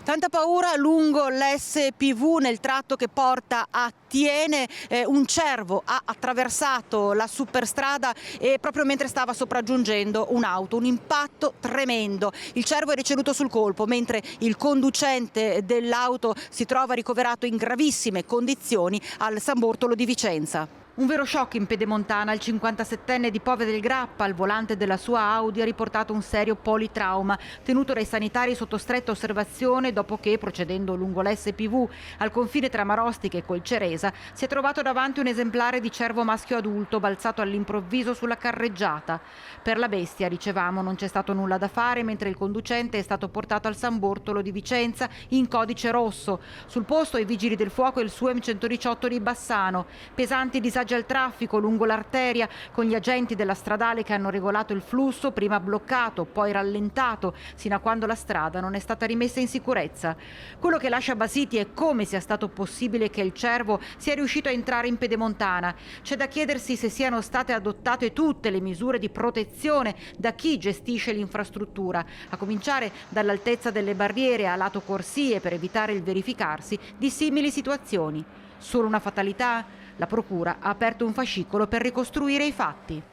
Tanta paura lungo l'SPV nel tratto che porta a Thiene. Un cervo ha attraversato la superstrada e proprio mentre stava sopraggiungendo un'auto, un impatto tremendo. Il cervo è deceduto sul colpo, mentre il conducente dell'auto si trova ricoverato in gravissime condizioni al San Bortolo di Vicenza. Un vero shock in Pedemontana. Il 57enne di Pove del Grappa, al volante della sua Audi, ha riportato un serio politrauma, tenuto dai sanitari sotto stretta osservazione dopo che, procedendo lungo l'SPV al confine tra Marostiche e Colceresa, si è trovato davanti un esemplare di cervo maschio adulto balzato all'improvviso sulla carreggiata. Per la bestia, dicevamo, non c'è stato nulla da fare, mentre il conducente è stato portato al San Bortolo di Vicenza in codice rosso. Sul posto i vigili del fuoco e il SUEM 118 di Bassano. Pesanti disagi al traffico lungo l'arteria, con gli agenti della stradale che hanno regolato il flusso, prima bloccato, poi rallentato, sino a quando la strada non è stata rimessa in sicurezza. Quello che lascia basiti è come sia stato possibile che il cervo sia riuscito a entrare in Pedemontana. C'è da chiedersi se siano state adottate tutte le misure di protezione da chi gestisce l'infrastruttura, a cominciare dall'altezza delle barriere a lato corsie per evitare il verificarsi di simili situazioni. Solo una fatalità? La procura ha aperto un fascicolo per ricostruire i fatti.